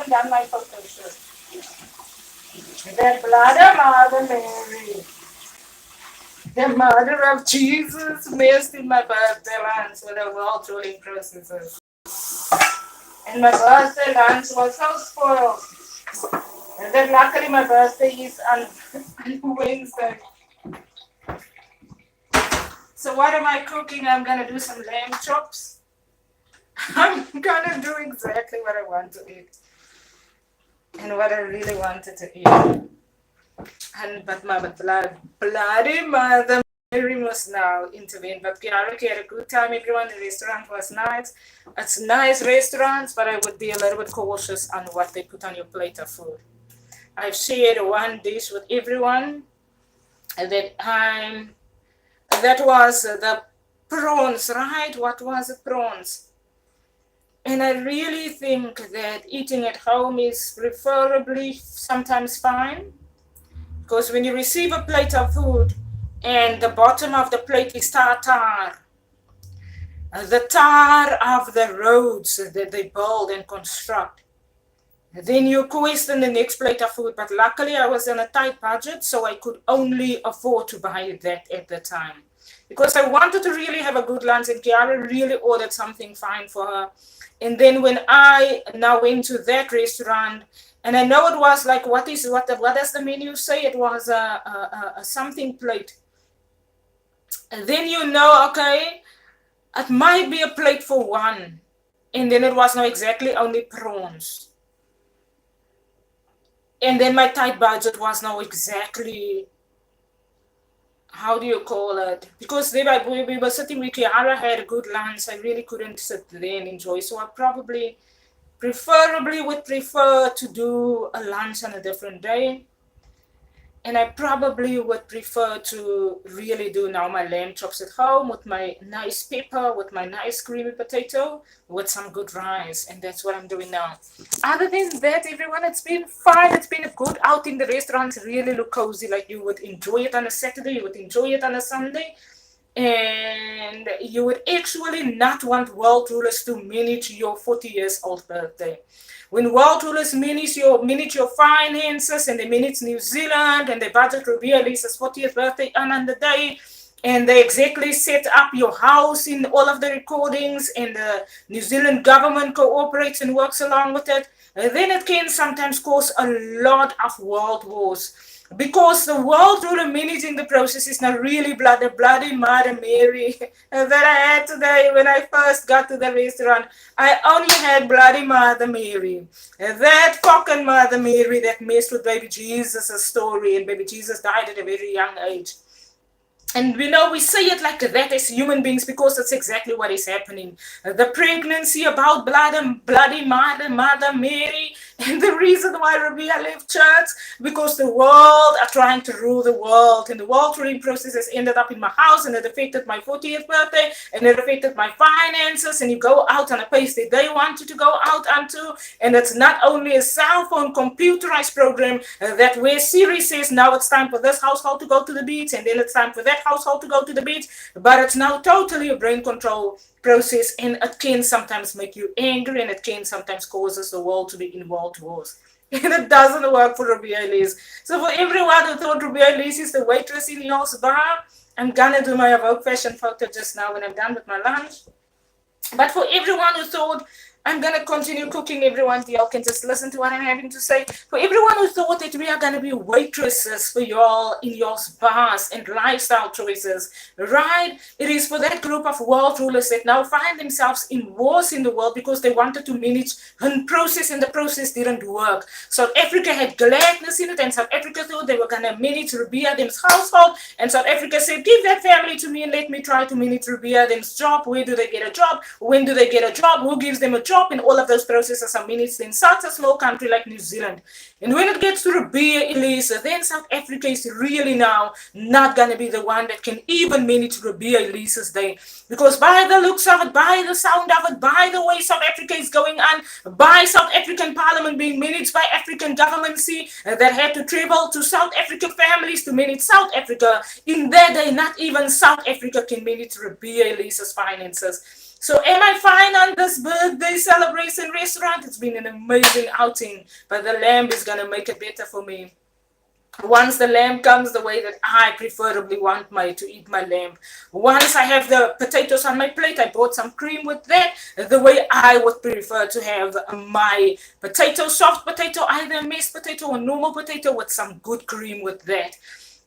haven't done my photo shoot. That blood of Mother Mary, the mother of Jesus, missed in my birthday lunch with the world ruling processes. And my birthday lunch was so spoiled. And then luckily my birthday is on Wednesday. So what am I cooking? I'm gonna do some lamb chops. I'm gonna do exactly what I want to eat. And what I really wanted to eat. But my bloody Mother Mary must now intervene. But Kiara had a good time, everyone. The restaurant was nice. It's nice restaurants, but I would be a little bit cautious on what they put on your plate of food. I've shared one dish with everyone that was the prawns, right? What was it? Prawns. And I really think that eating at home is preferably sometimes fine. Because when you receive a plate of food and the bottom of the plate is tar, the tar of the roads that they build and construct, then you question the next plate of food. But luckily I was on a tight budget, so I could only afford to buy that at the time. Because I wanted to really have a good lunch, and Kiara really ordered something fine for her. And then when I now went to that restaurant, and I know it was like, what does the menu say? It was a something plate. And then you know, okay, it might be a plate for one. And then it was not exactly only prawns. And then my tight budget was now exactly, how do you call it? Because we were sitting with Kiara, had a good lunch. I really couldn't sit there and enjoy. So I preferably would prefer to do a lunch on a different day. And I probably would prefer to really do now my lamb chops at home with my nice pepper, with my nice creamy potato, with some good rice. And that's what I'm doing now. Other than that, everyone, it's been fine. It's been a good outing. The restaurants really look cozy, like you would enjoy it on a Saturday, you would enjoy it on a Sunday. And you would actually not want world rulers to manage your 40 years old birthday. When world rulers manage your finances, and they manage New Zealand, and they budget Rubiea Lisa's 40th birthday on the day, and they exactly set up your house in all of the recordings, and the New Zealand government cooperates and works along with it, then it can sometimes cause a lot of world wars. Because the world ruler managing the process is not really bloody Mother Mary that I had today when I first got to the restaurant. I only had bloody Mother Mary. That fucking Mother Mary that messed with baby Jesus' story, and baby Jesus died at a very young age. And we say it like that as human beings because that's exactly what is happening. The pregnancy about bloody Mother Mary, and the reason why Rubiea left church, because the world are trying to rule the world, and the world ruling process has ended up in my house, and it affected my 40th birthday, and it affected my finances, and you go out on a pace that they want you to go out onto, and it's not only a cell phone computerized program that where Siri says now it's time for this household to go to the beach, and then it's time for that household to go to the beach, but it's now totally a brain control process, and it can sometimes make you angry, and it can sometimes causes the world to be in world wars. And it doesn't work for Rubiea Elise. So for everyone who thought Rubiea Elise is the waitress in y'all's bar, I'm gonna do my AWOKH fashion photo just now when I'm done with my lunch. But for everyone who thought I'm going to continue cooking, everyone. Y'all can just listen to what I'm having to say. For everyone who thought that we are going to be waitresses for y'all in y'all's bars and lifestyle choices, right? It is for that group of world rulers that now find themselves in wars in the world because they wanted to manage a process and the process didn't work. South Africa had gladness in it, and South Africa thought they were going to manage Rubiea them's household, and South Africa said, give that family to me and let me try to manage Rubiea them's job. Where do they get a job? When do they get a job? Who gives them a job? And all of those processes are managed in such a small country like New Zealand. And when it gets to Rubiea Elise, then South Africa is really now not going to be the one that can even manage Rubiea Elise's day. Because by the looks of it, by the sound of it, by the way South Africa is going on, by South African parliament being managed by African governmency that had to travel to South African families to manage South Africa, in that day, not even South Africa can manage Rubiea Elise's finances. So am I fine on this birthday celebration restaurant? It's been an amazing outing, but the lamb is going to make it better for me. Once the lamb comes the way that I preferably want to eat my lamb. Once I have the potatoes on my plate, I bought some cream with that, the way I would prefer to have my potato, soft potato, either mashed potato or normal potato with some good cream with that.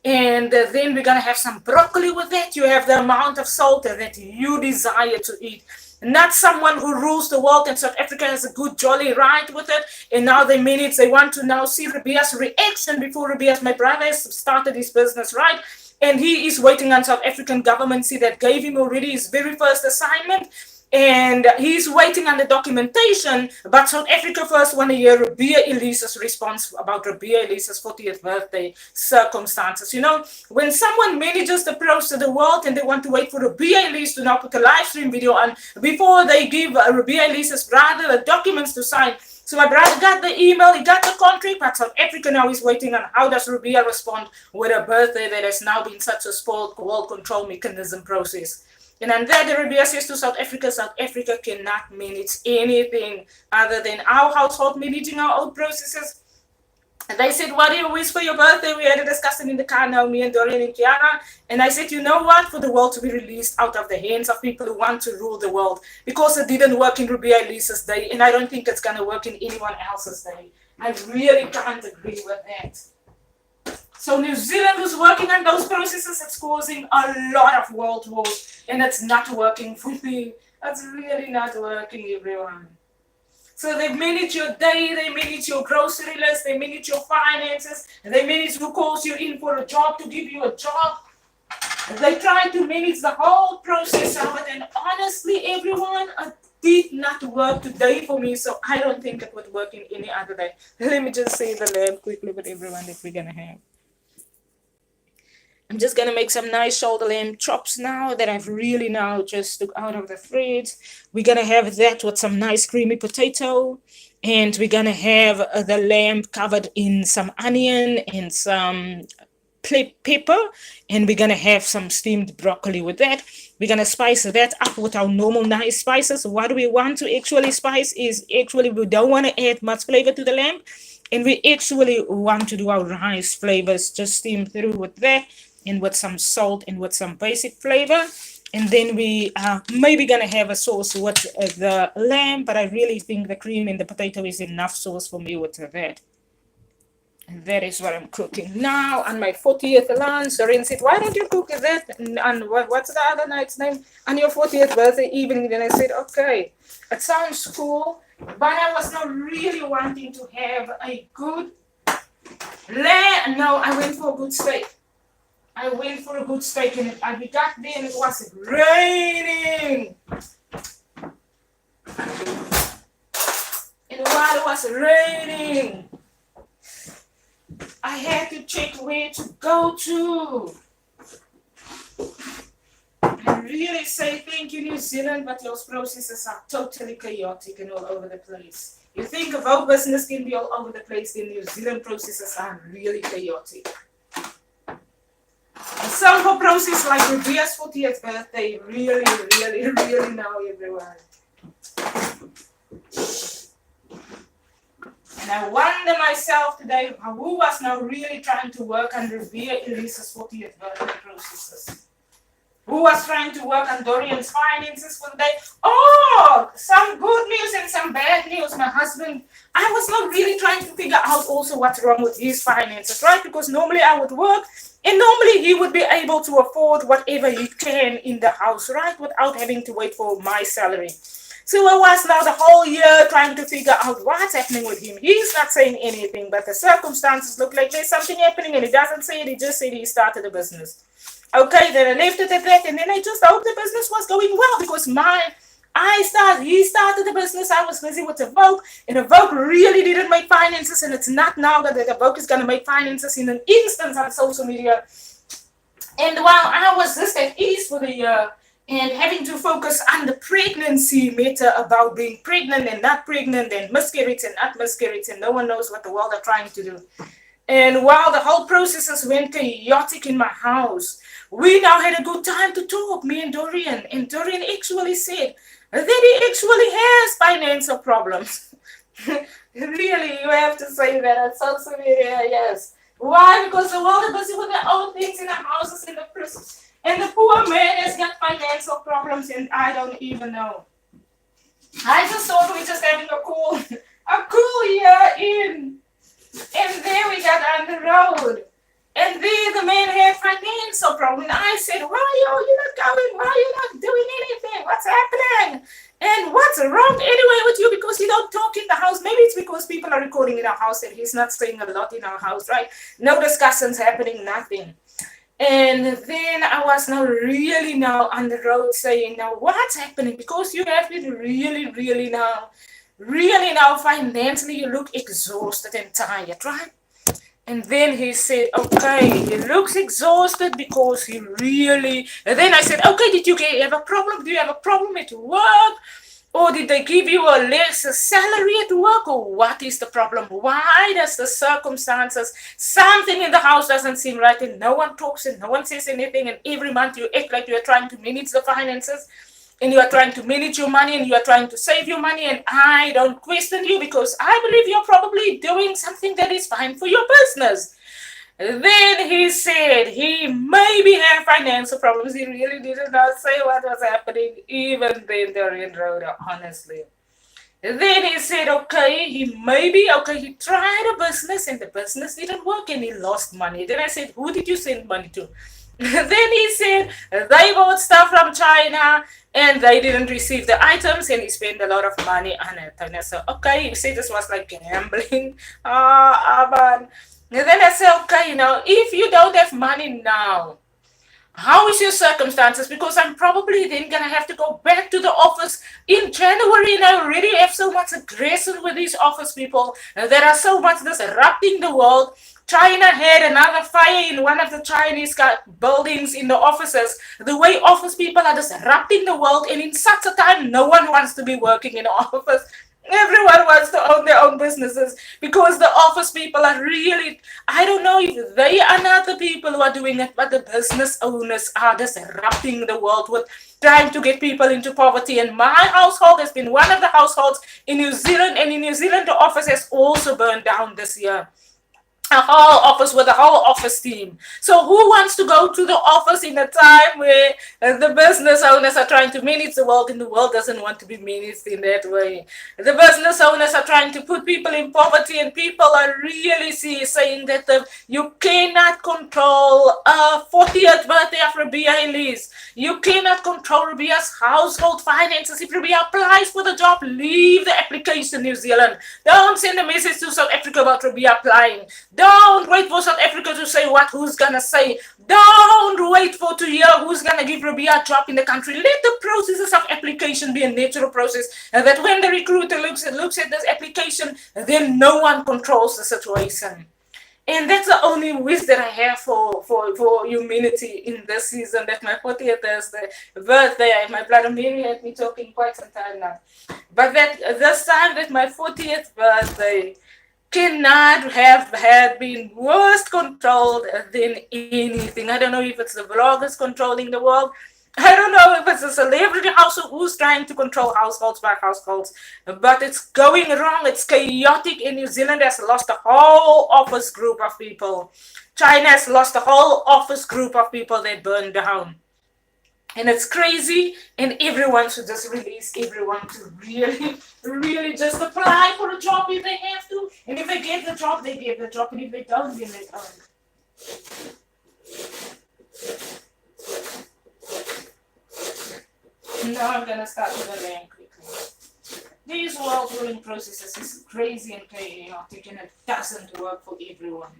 And then we're going to have some broccoli with it. You have the amount of salt that you desire to eat. Not someone who rules the world, and South Africa has a good jolly ride with it. And now they want to now see Ribea's reaction before Ribea's, my brother, has started his business, right? And he is waiting on South African government, see, that gave him already his very first assignment. And he's waiting on the documentation, but South Africa first want to hear Ribea Elise's response about Ribea Elise's 40th birthday circumstances. You know, when someone manages the process of the world and they want to wait for Ribea Elise to now put a live stream video on before they give Ribea Elise's brother the documents to sign. So my brother got the email, he got the contract, but South Africa now is waiting on how does Ribea respond with a birthday that has now been such a spoiled world control mechanism process. And then the Ribea says to South Africa cannot manage anything other than our household managing our own processes. And they said, what do you wish for your birthday? We had a discussion in the car now, me and Dorian and Kiana. And I said, you know what? For the world to be released out of the hands of people who want to rule the world. Because it didn't work in Ribea Elise's day. And I don't think it's going to work in anyone else's day. I really can't agree with that. So New Zealand was working on those processes. It's causing a lot of world wars. And it's not working for me. It's really not working, everyone. So they manage your day, they manage your grocery list, they manage your finances, they manage who calls you in for a job to give you a job. They try to manage the whole process of it. And honestly, everyone, it did not work today for me. So I don't think it would work in any other day. Let me just say the lamb quickly with everyone that we're going to have. I'm just going to make some nice shoulder lamb chops now that I've really now just took out of the fridge. We're going to have that with some nice creamy potato. And we're going to have the lamb covered in some onion and some pepper. And we're going to have some steamed broccoli with that. We're going to spice that up with our normal nice spices. What we want to actually spice is actually we don't want to add much flavor to the lamb. And we actually want to do our rice flavors just steam through with that. And with some salt and with some basic flavor. And then we are maybe going to have a sauce with the lamb, but I really think the cream and the potato is enough sauce for me with that. And that is what I'm cooking now on my 40th lunch. Soren said, why don't you cook that? And what's the other night's name? On your 40th birthday evening. Then I said, okay, it sounds cool, but I was not really wanting to have a good lamb. No, I went for a good steak. I went for a good steak and we got there and it was raining. And while it was raining, I had to check where to go to. I really say thank you, New Zealand, but those processes are totally chaotic and all over the place. You think AWOKH Business can be all over the place, the New Zealand processes are really chaotic. A simple process like Ribea's 40th birthday, really now, everyone. And I wonder myself today, who was now really trying to work on Ribea Elise's 40th birthday processes? Who was trying to work on Dorian's finances one day? Oh, some good news and some bad news. My husband, I was not really trying to figure out also what's wrong with his finances, right? Because normally I would work and normally he would be able to afford whatever he can in the house, right? Without having to wait for my salary. So I was now the whole year trying to figure out what's happening with him. He's not saying anything, but the circumstances look like there's something happening and he doesn't say it. He just said he started a business. Okay, then I left it at that, and then I just hoped the business was going well because he started the business. I was busy with AWOKH, and AWOKH really didn't make finances, and it's not now that AWOKH is going to make finances in an instant on social media. And while I was just at ease for the year and having to focus on the pregnancy matter about being pregnant and not pregnant and miscarriage and not miscarriage, and no one knows what the world are trying to do. And while the whole processes went chaotic in my house, we now had a good time to talk, me and Dorian. And Dorian actually said, that he actually has financial problems. Really, you have to say that on social media, yes. Why? Because the world is busy with their own things in the houses, in the prisons. And the poor man has got financial problems, and I don't even know. I just thought we just having a cool year in. And then we got on the road. And then the man had financial problem. I said, why are you not going? Why are you not doing anything? What's happening? And what's wrong anyway with you? Because you don't talk in the house. Maybe it's because people are recording in our house and he's not saying a lot in our house, right? No discussions happening, nothing. And then I was now really now on the road saying, now what's happening? Because you have been really now financially you look exhausted and tired, right? And then he said, okay, he looks exhausted because he really. And then I said, okay, did you have a problem? Do you have a problem at work? Or did they give you a less salary at work? Or what is the problem? Why does the circumstances, something in the house doesn't seem right and no one talks and no one says anything and every month you act like you are trying to manage the finances and you are trying to manage your money and you are trying to save your money, and I don't question you because I believe you're probably doing something that is fine for your business. Then he said he maybe had financial problems. He really did not say what was happening even then there in Rhoda, honestly. Then he said, okay, he tried a business and the business didn't work and he lost money. Then I said, who did you send money to? Then he said, they bought stuff from China and they didn't receive the items and he spent a lot of money on it. And I said, okay, you said this was like gambling. But and then I said, okay, if you don't have money now, how is your circumstances? Because I'm probably then going to have to go back to the office in January and I already have so much aggression with these office people that are so much disrupting the world. China had another fire in one of the Chinese buildings in the offices. The way office people are disrupting the world, and in such a time, no one wants to be working in an office. Everyone wants to own their own businesses because the office people are really, I don't know if they are not the people who are doing it, but the business owners are disrupting the world with trying to get people into poverty. And my household has been one of the households in New Zealand, and in New Zealand, the office has also burned down this year. A whole office with a whole office team. So who wants to go to the office in a time where the business owners are trying to manage the world and the world doesn't want to be managed in that way? The business owners are trying to put people in poverty, and people are really saying that you cannot control 40th birthday of Rabea Elise. You cannot control Rabea's household finances. If Rabea applies for the job, leave the application, New Zealand. Don't send a message to South Africa about Rabea applying. Don't wait for South Africa to say who's gonna say. Don't wait to hear who's gonna give Rabea a job in the country. Let the processes of application be a natural process, and that when the recruiter looks at this application, then no one controls the situation. And that's the only wish that I have for humanity in this season. That my 40th birthday, my brother Mary had me talking quite some time now. But that this time that my 40th birthday cannot have had been worse controlled than anything. I don't know if it's the bloggers controlling the world. I don't know if it's a celebrity household who's trying to control households by households, but it's going wrong. It's chaotic, and New Zealand has lost a whole office group of people. China has lost a whole office group of people that burned down. And it's crazy, and everyone should just release everyone to really just apply for a job if they have to. And if they get the job, they get the job. And if they don't, then they don't. Now I'm going to start with the land quickly. These world ruling processes is crazy and chaotic, and it doesn't work for everyone.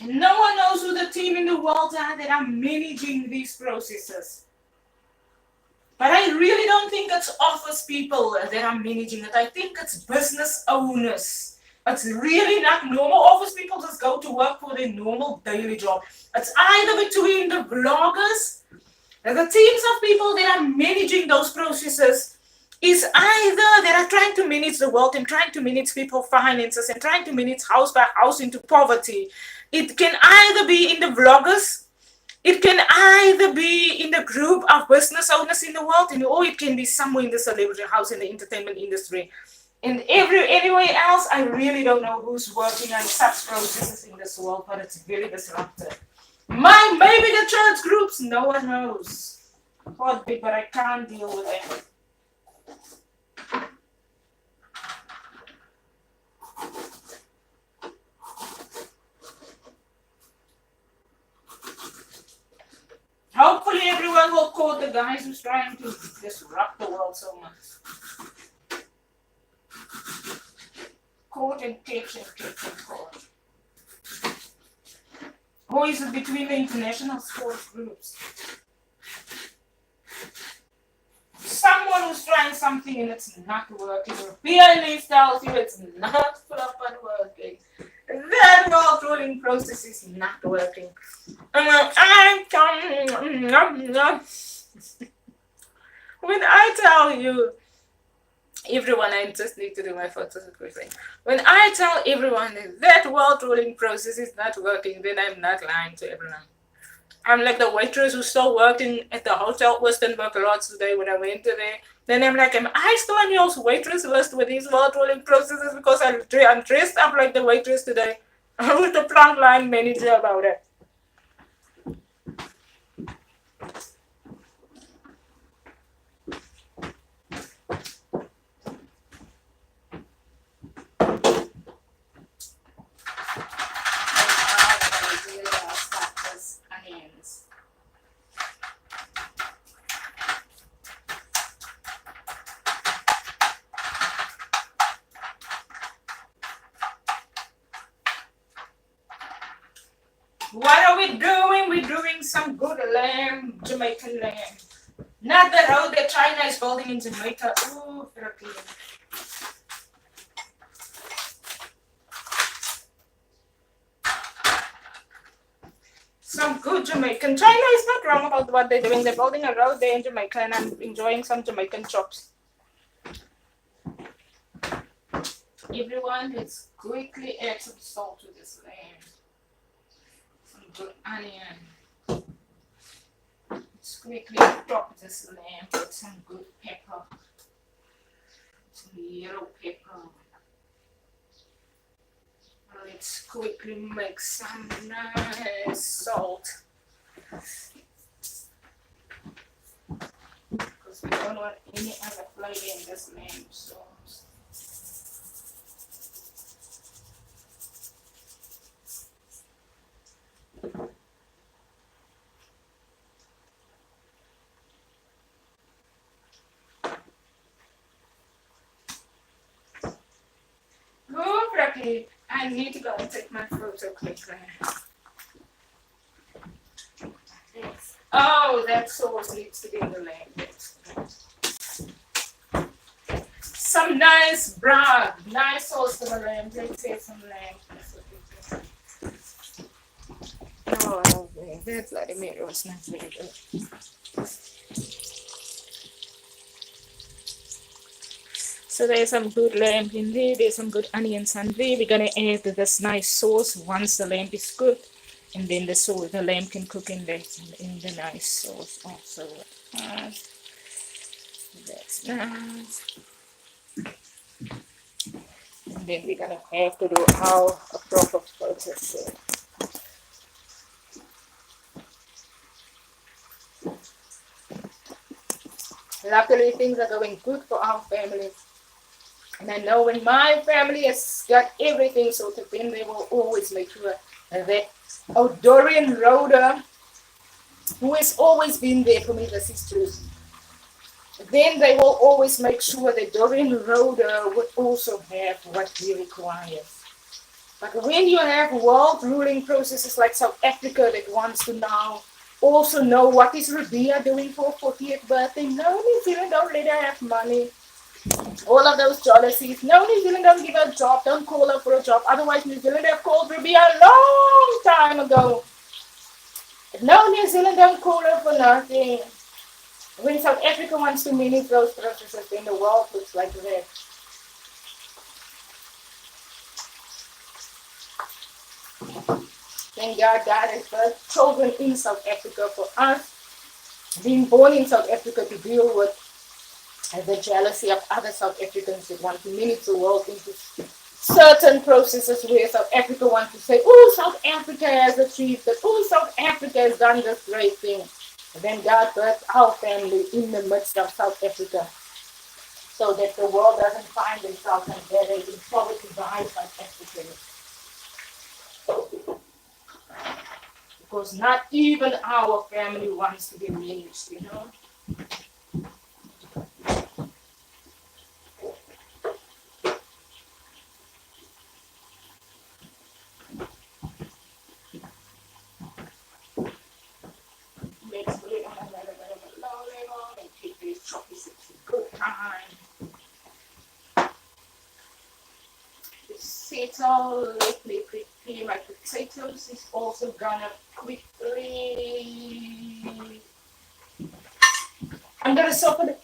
And no one knows who the team in the world are that are managing these processes. But I really don't think it's office people that are managing it. I think it's business owners. It's really not normal office people just go to work for their normal daily job. It's either between the bloggers and the teams of people that are managing those processes is either they are trying to manage the world and trying to manage people's finances and trying to manage house by house into poverty. It can either be in the vloggers, it can either be in the group of business owners in the world, or it can be somewhere in the celebrity house in the entertainment industry. And anywhere else, I really don't know who's working on such processes in this world, but it's very disruptive. Maybe the church groups, no one knows. But I can't deal with it. Hopefully everyone will call the guys who's trying to disrupt the world so much. Court and catch and court. Or is it between the international sports groups? Someone who's trying something and it's not working. Repeatedly tells you it's not flipping working. That world ruling process is not working. When I tell you, everyone, I just need to do my photos quickly. When I tell everyone that world ruling process is not working, then I'm not lying to everyone. I'm like the waitress who's still working at the Hotel Westenberg Lodge today when I went to there. Then I'm like, am I still on your waitress list with these world ruling processes because I'm dressed up like the waitress today? I was the front line manager about it. What are we doing? We're doing some good lamb, Jamaican lamb. Not the road that China is building in Jamaica. Ooh, Philippines. Some good Jamaican. China is not wrong about what they're doing. They're building a road there in Jamaica and I'm enjoying some Jamaican chops. Everyone, let's quickly add some salt to this lamb. Good onion. Let's quickly chop this lamb with some good pepper. Some yellow pepper. Let's quickly make some nice salt. Because we don't want any other flavor in this lamb sauce. I need to go and take my photo quickly. Oh, that sauce needs to be in the lamb. Some nice broth, nice sauce for the lamb. Let's get some lamb. Oh, lovely. That bloody mirror was not very good. So there's some good lamb in there, there's some good onions in there. We're gonna add this nice sauce once the lamb is cooked, and then the lamb can cook in the nice sauce also. That's nice. And then we're gonna have to do a proper process here. Luckily, things are going good for our family. And I know when my family has got everything sorted, then they will always make sure that Dorian Rhoda, who has always been there for me, this is true. Then they will always make sure that Dorian Rhoda would also have what we require. But when you have world ruling processes like South Africa that wants to now also know what is Rabea doing for 40th birthday, no, New Zealand don't let her have money. All of those jealousies. No, New Zealand don't give her a job. Don't call her for a job. Otherwise, New Zealand have called Rabea a long time ago. No, New Zealand don't call her for nothing. When South Africa wants to manage those processes, then the world looks like that. Thank God God has birthed children in South Africa for us, being born in South Africa to deal with the jealousy of other South Africans that want to manage the world into certain processes where South Africa wants to say, oh, South Africa has achieved it, oh, South Africa has done this great thing. And then God birthed our family in the midst of South Africa so that the world doesn't find themselves embedded in poverty by South Africans. Because not even our family wants to be managed, you know. Let's put it on another low level and keep these choppies at a good time. To settle, let me prepare my potatoes. It's also gonna quickly. I'm gonna soften it.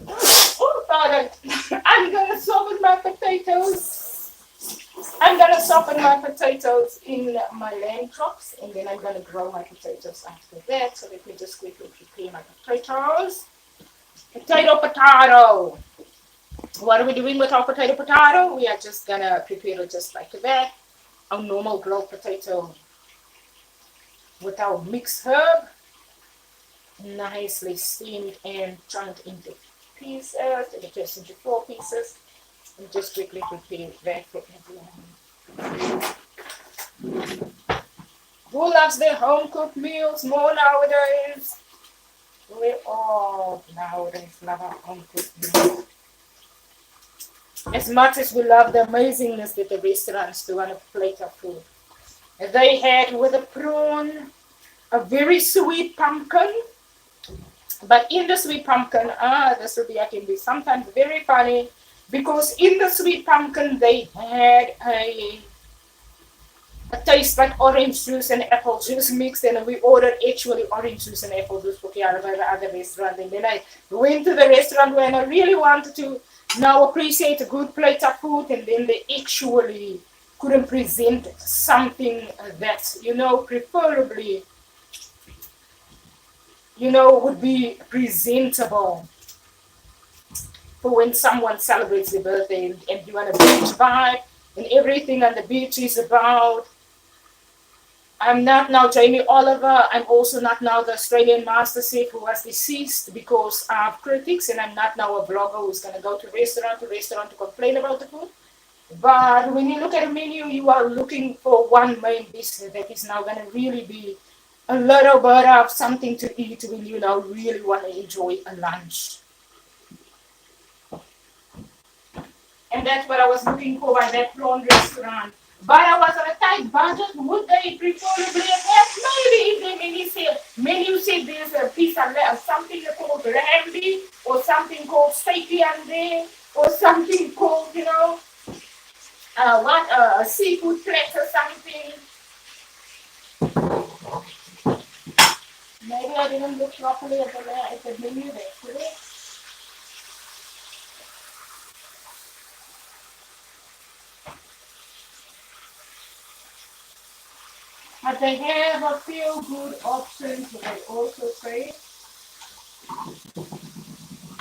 Oh, pardon. I'm gonna soften my potatoes. I'm gonna soften my potatoes in my lamb chops, and then I'm gonna grow my potatoes after that. So let me just quickly prepare my potatoes. Potato. What are we doing with our potato? We are just gonna prepare it just like that. Our normal grilled potato with our mixed herb, nicely steamed and chunked into pieces, and just into 4 pieces. And just quickly prepare that for everyone. Who loves their home cooked meals more nowadays? We all nowadays love our home cooked meals. As much as we love the amazingness that the restaurants do on a plate of food. They had with a prawn, a very sweet pumpkin. But in the sweet pumpkin, the Serbia can be sometimes very funny because in the sweet pumpkin they had a taste like orange juice and apple juice mixed, and we ordered actually orange juice and apple juice for Kiara by the other restaurant. And then I went to the restaurant when I really wanted to now appreciate a good plate of food, and then they actually couldn't present something that, you know, preferably, you know, would be presentable for when someone celebrates their birthday and you want a beach vibe, and everything on the beach is about. I'm not now Jamie Oliver. I'm also not now the Australian master chef who was deceased because of critics, and I'm not now a blogger who's going to go to restaurant to complain about the food. But when you look at a menu, you are looking for one main dish that is now going to really be a little bit of something to eat when you now really want to enjoy a lunch. And that's what I was looking for by that prawn restaurant. But I was on a tight budget. Would they preferably have maybe if they menu said there's a piece of something called rambi or something called steaky and there or something called, you know, a seafood plate or something. Maybe I didn't look properly at the menu there today. But they have a few good options that I also say.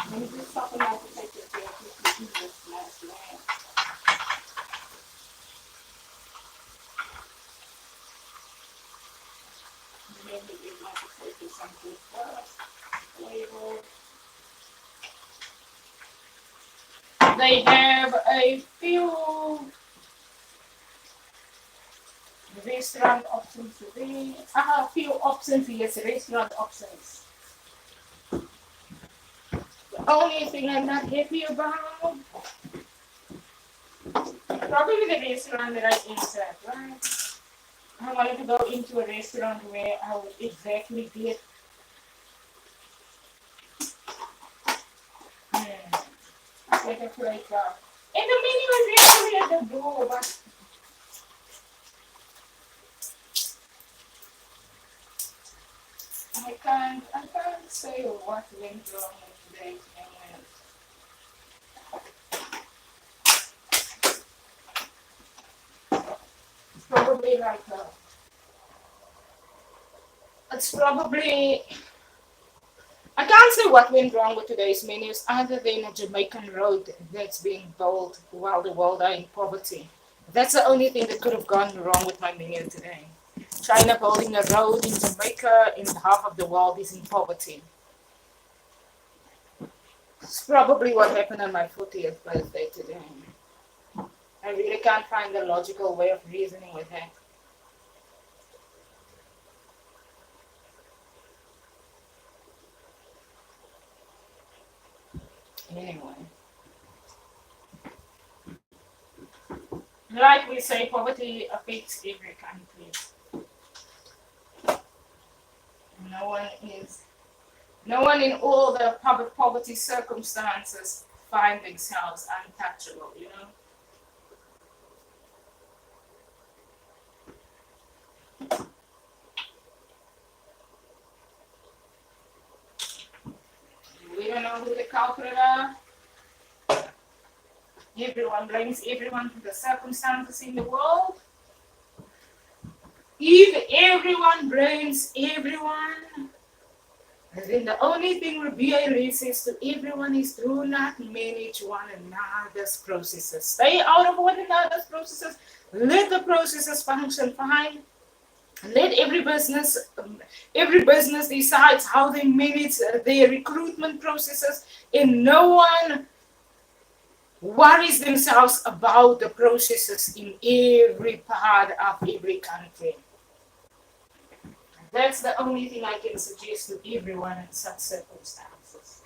Let me just soften my potatoes here to eat this last layer. Let me give my potatoes some good flavor. They have a few restaurant options today. A few options, yes, restaurant options. The only thing I'm not happy about, probably the restaurant that I ate at, right? I wanted to go into a restaurant where I would exactly get like a plate of. And the menu is actually at the door, but I can't say what went wrong with today. It's probably like it's probably I can't say what went wrong with today's menus other than a Jamaican road that's being built while the world are in poverty. That's the only thing that could have gone wrong with my menu today. China building a road in Jamaica and half of the world is in poverty. It's probably what happened on my 40th birthday today. I really can't find a logical way of reasoning with that. Anyway. Like we say, poverty affects every country. No one in all the public poverty circumstances find themselves untouchable, you know? We don't know who the culprit are. Everyone blames everyone for the circumstances in the world. If everyone blames everyone, then the only we RIBEA says to everyone is do not manage one another's processes. Stay out of one another's processes. Let the processes function fine. Let every business decides how they manage their recruitment processes, and no one worries themselves about the processes in every part of every country. That's the only thing I can suggest to everyone in such circumstances.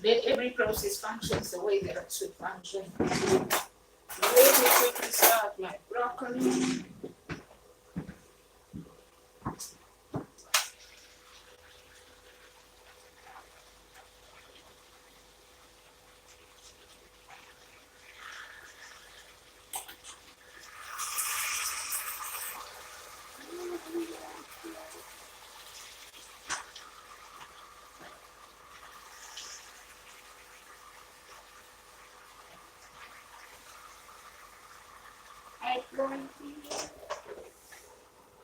Let every process functions the way that it should function. Let me quickly start my broccoli.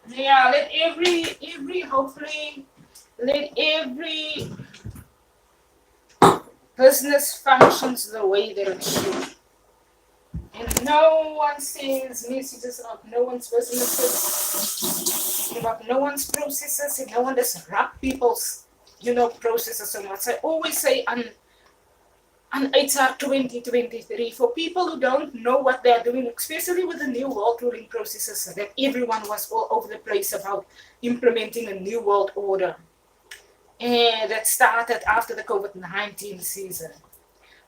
Yeah, let every business functions the way that it should. And no one sends messages about no one's businesses, about no one's processes, and no one disrupt people's, processes so much. I always say on AT 2023, for people who don't know what they're doing, especially with the new world ruling processes, that everyone was all over the place about implementing a new world order. And that started after the COVID-19 season.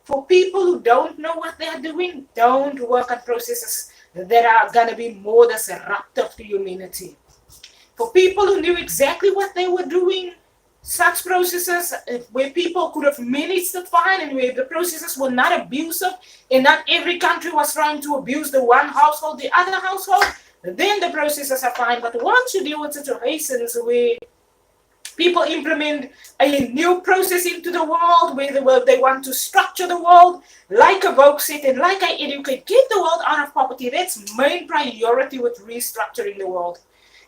For people who don't know what they're doing, don't work on processes that are going to be more disruptive to humanity. For people who knew exactly what they were doing, such processes where people could have managed it fine and where the processes were not abusive and not every country was trying to abuse the one household, the other household, then the processes are fine. But once you deal with situations where people implement a new process into the world, where they want to structure the world, like AWOKH said, and like I educate, get the world out of poverty. That's main priority with restructuring the world.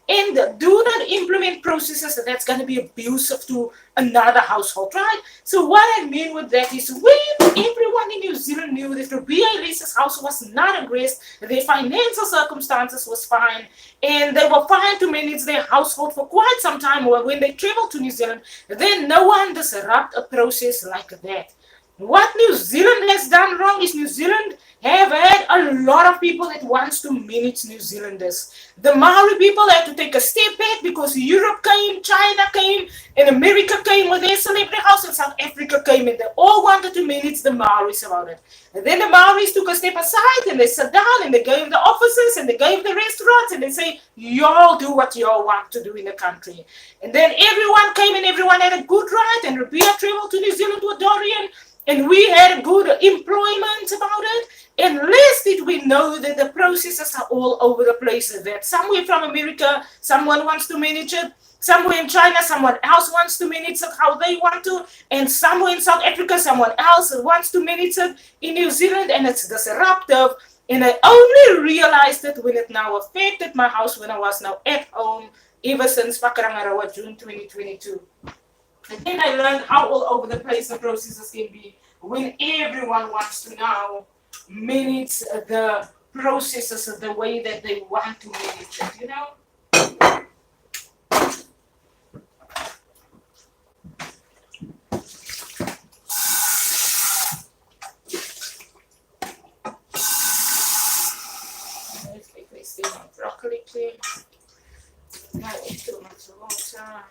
And do not implement processes that's going to be abusive to another household, right? So what I mean with that is when everyone in New Zealand knew that RIBEA'S house was not aggressed, their financial circumstances was fine, and they were fine to manage their household for quite some time, or when they traveled to New Zealand, then no one disrupt a process like that. What New Zealand has done wrong is New Zealand have had a lot of people that wants to manage New Zealanders. The Maori people had to take a step back because Europe came, China came, and America came with their celebrity house, and South Africa came, and they all wanted to manage the Maoris about it. And then the Maoris took a step aside and they sat down and they gave the offices and they gave the restaurants and they say, y'all do what y'all want to do in the country. And then everyone came and everyone had a good right, and Rabea traveled to New Zealand with Dorian, and we had good employment about it. And least did we know that the processes are all over the place. That somewhere from America, someone wants to manage it. Somewhere in China, someone else wants to manage it how they want to. And somewhere in South Africa, someone else wants to manage it in New Zealand. And it's disruptive. And I only realized it when it now affected my house when I was now at home ever since Whakarangarawa, June 2022. And then I learned how all over the place the processes can be when everyone wants to now manage the processes the way that they want to manage it, you know? Let's quickly see my broccoli clear. Now it's too much water.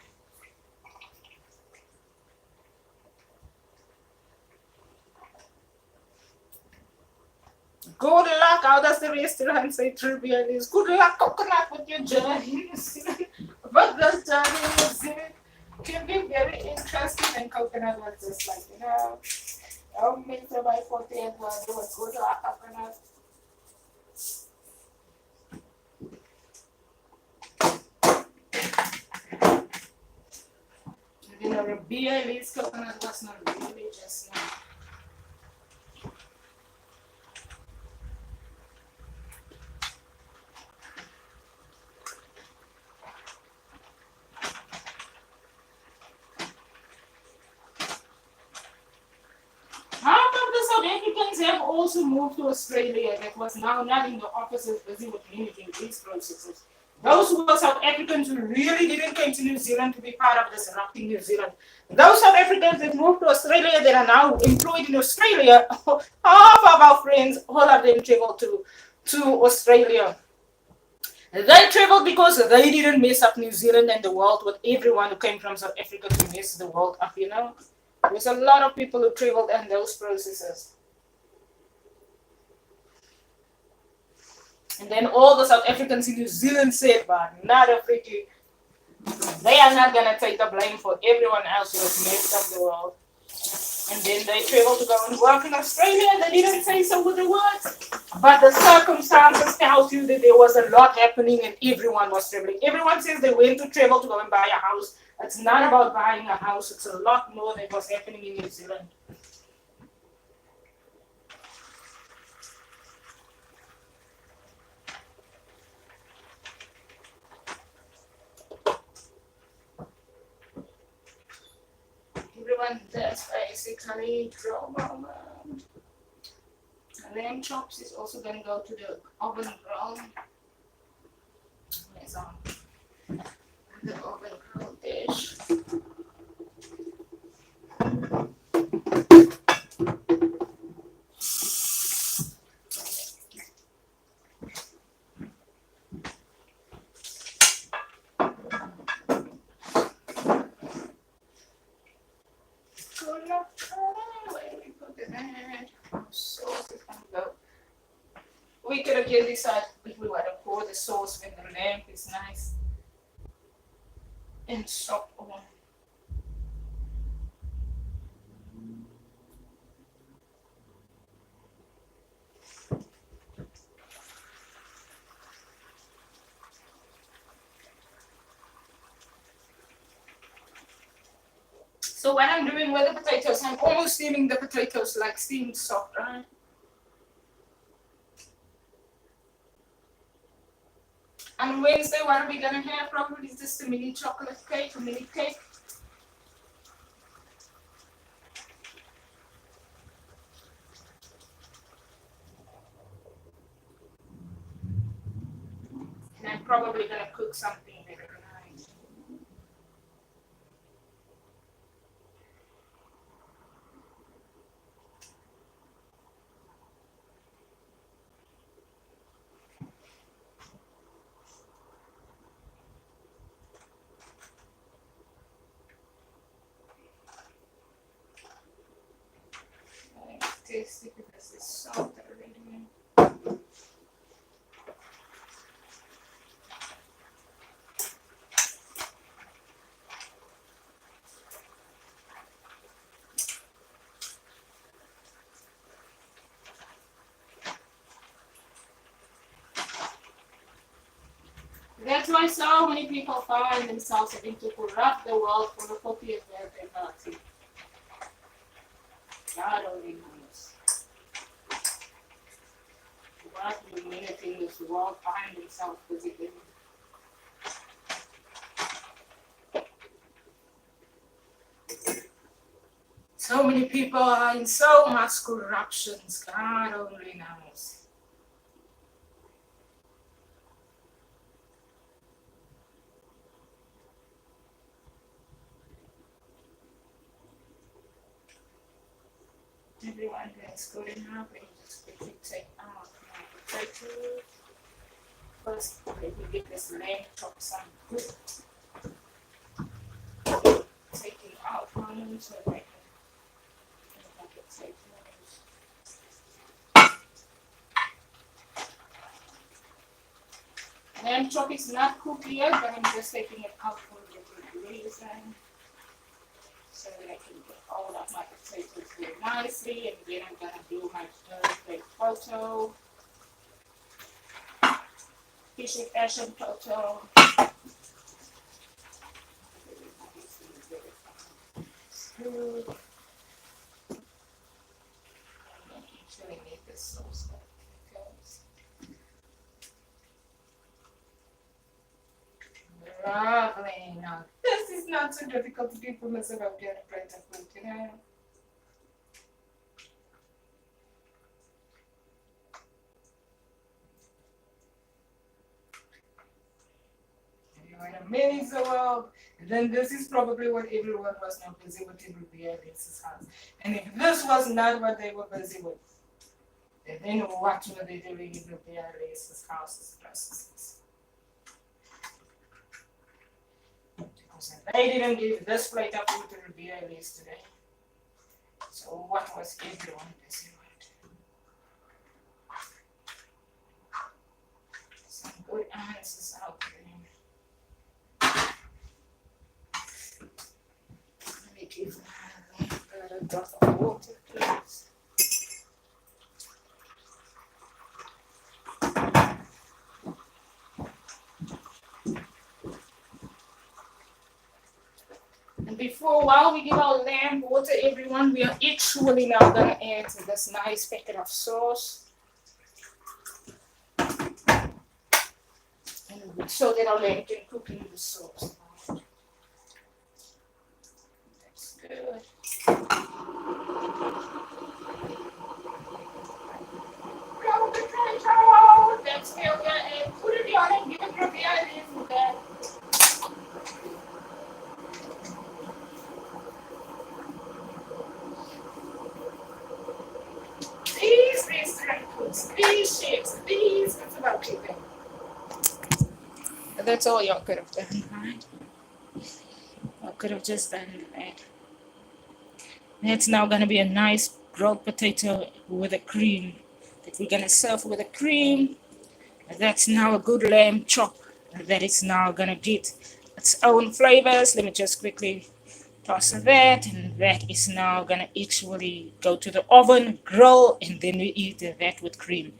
Good luck. How does the restaurant say trivia is? Good luck, coconut, with your journey. But this journey in New Zealand can be very interesting, and coconut was just like, you know, I'll make for my 40 and one. It was good luck, coconut. You know, the beer leaves coconut was not really just now. Half of the South Africans have also moved to Australia that was now not in the offices busy with managing these processes. Those who were South Africans who really didn't come to New Zealand to be part of disrupting New Zealand. Those South Africans that moved to Australia that are now employed in Australia, half of our friends, all of them traveled to Australia. They traveled because they didn't mess up New Zealand and the world with everyone who came from South Africa to mess the world up, you know? There's a lot of people who traveled in those processes. And then all the South Africans in New Zealand said, but not a freaky. They are not going to take the blame for everyone else who has messed up the world. And then they traveled to go and work in Australia, and they didn't say so with the words. But the circumstances tells you that there was a lot happening and everyone was traveling. Everyone says they went to travel to go and buy a house. It's not about buying a house. It's a lot more than what's happening in New Zealand. Everyone does basically draw moment. Lamb chops is also going to go to the oven grill. Where's on the oven grill dish? We could again decide if we want to pour the sauce when the lamb is nice and soft on. So what I'm doing with the potatoes, I'm almost steaming the potatoes like steamed soft, right? On Wednesday, what are we gonna have? Probably just a mini chocolate cake, a mini cake. And I'm probably gonna cook something very nice. tasty because it's salt already. That's why so many people find themselves having to corrupt the world for the copy of their personality. God only knows what humanity in this world find themselves busy doing. So many people are in so much corruption. God only knows. Everyone that's good enough, and just quickly take out my potato. First, let me get this lamb chop some good. Taking out one so I can get my potatoes. Lamb chop is not cooked yet, but I'm just taking it out for the good reason. So that I can get all of my potatoes very nicely, and then I'm gonna do my third photo. Fish and fashion photo. Good. I actually need this sauce because lovely. Now this is not so difficult to do for myself. I'll get a plate of food, you know. In a mini world, then this is probably what everyone was now busy with in Ribea's house. And if this was not what they were busy with, then what were they doing in Ribea's house's processes? Because they didn't give this plate of food to Ribea's today. So what was everyone busy with? Some good answers out there. Give a drop of water, please. And while we give our lamb water, everyone, we are actually now going to add this nice packet of sauce. And so that our lamb can cook in the sauce. Good. Blow the potato. That's still good. And put it on and give it a bit of that. These restaurant foods, these shapes, these, it's about keeping. That's all y'all could have done, right? Y'all could have just done that. It's now going to be a nice grilled potato with a cream that we're going to serve with a cream. That's now a good lamb chop that is now going to get its own flavors. Let me just quickly toss that, and that is now going to actually go to the oven, grill, and then we eat that with cream.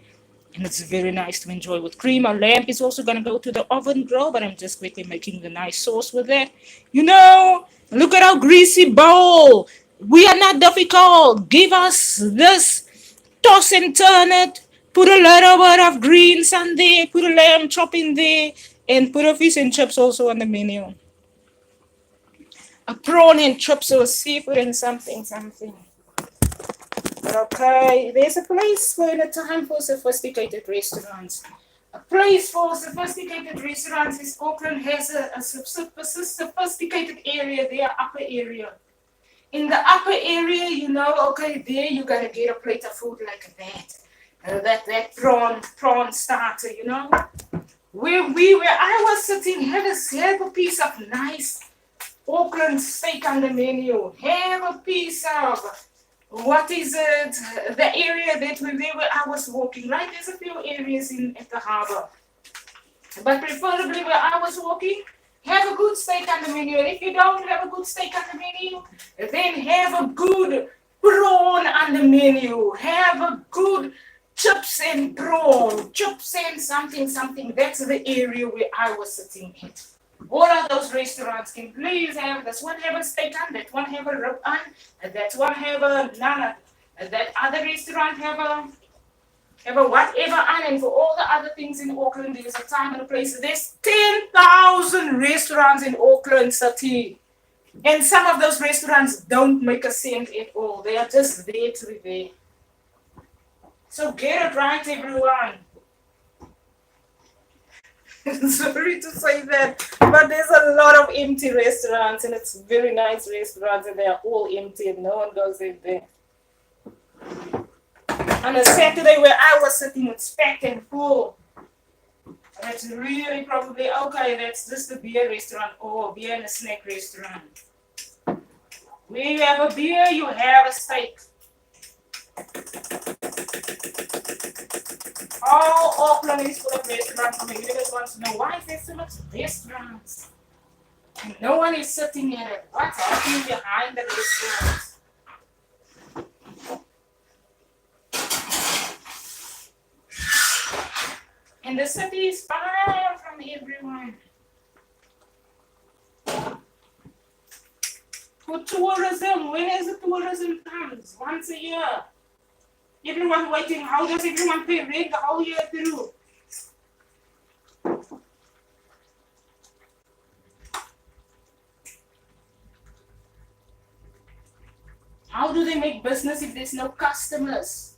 And it's very nice to enjoy with cream. Our lamb is also going to go to the oven grill, but I'm just quickly making the nice sauce with that. You know, look at our greasy bowl. We are not difficult. Give us this. Toss and turn it. Put a little bit of greens on there. Put a lamb chop in there. And put a fish and chips also on the menu. A prawn and chips or seafood and something. But okay, there's a place for in a time for sophisticated restaurants. A place for sophisticated restaurants is Auckland has a sophisticated area, their upper area. In the upper area, you know, okay, there you gotta get a plate of food like that. That prawn starter, you know. Where I was sitting, have a piece of nice Auckland steak on the menu. Have a piece of What is it? The area that where I was walking, right? There's a few areas at the harbor. But preferably where I was walking, have a good steak on the menu. And if you don't have a good steak on the menu, then have a good prawn on the menu. Have a good chips and prawn, chips and something, something. That's the area where I was sitting at. All of those restaurants can please have this one have a steak on, that one have a rib on, and that one have a nana, and that other restaurant have a whatever on, and for all the other things in Auckland, there's a time and a place. There's 10,000 restaurants in Auckland City. And some of those restaurants don't make a cent at all. They are just there to be there. So get it right, everyone. Sorry to say that, but there's a lot of empty restaurants, and it's very nice restaurants, and they are all empty, and no one goes in there. On a Saturday where I was sitting, it's packed and full. That's really probably okay. That's just a beer restaurant or beer and a snack restaurant. Where you have a beer, you have a steak. All Auckland is full of restaurants. I mean, you just want to know why is there so much restaurants? And no one is sitting at it. What's happening behind the restaurants? And the city is far from everyone. For tourism, when is the tourism comes? Once a year. Everyone waiting. How does everyone pay rent the whole year through? How do they make business if there's no customers?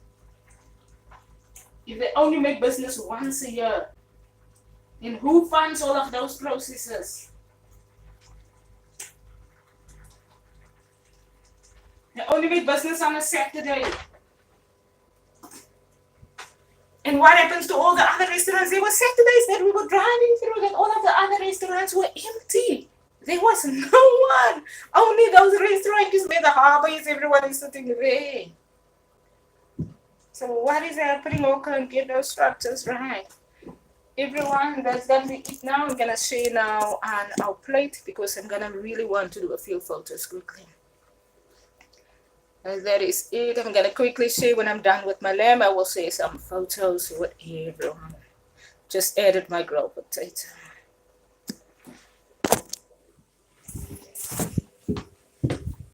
If they only make business once a year, then who funds all of those processes? They only make business on a Saturday. And what happens to all the other restaurants? There were Saturdays that we were driving through that all of the other restaurants were empty. There was no one. Only those restaurants where the harbor is, everyone is sitting there. So what is happening? Auckland, get those structures right. Everyone that's done with it now, I'm going to share now on our plate because I'm going to really want to do a few photos quickly. And that is it. I'm going to quickly share when I'm done with my lamb. I will share some photos with everyone. Just added my grilled potato.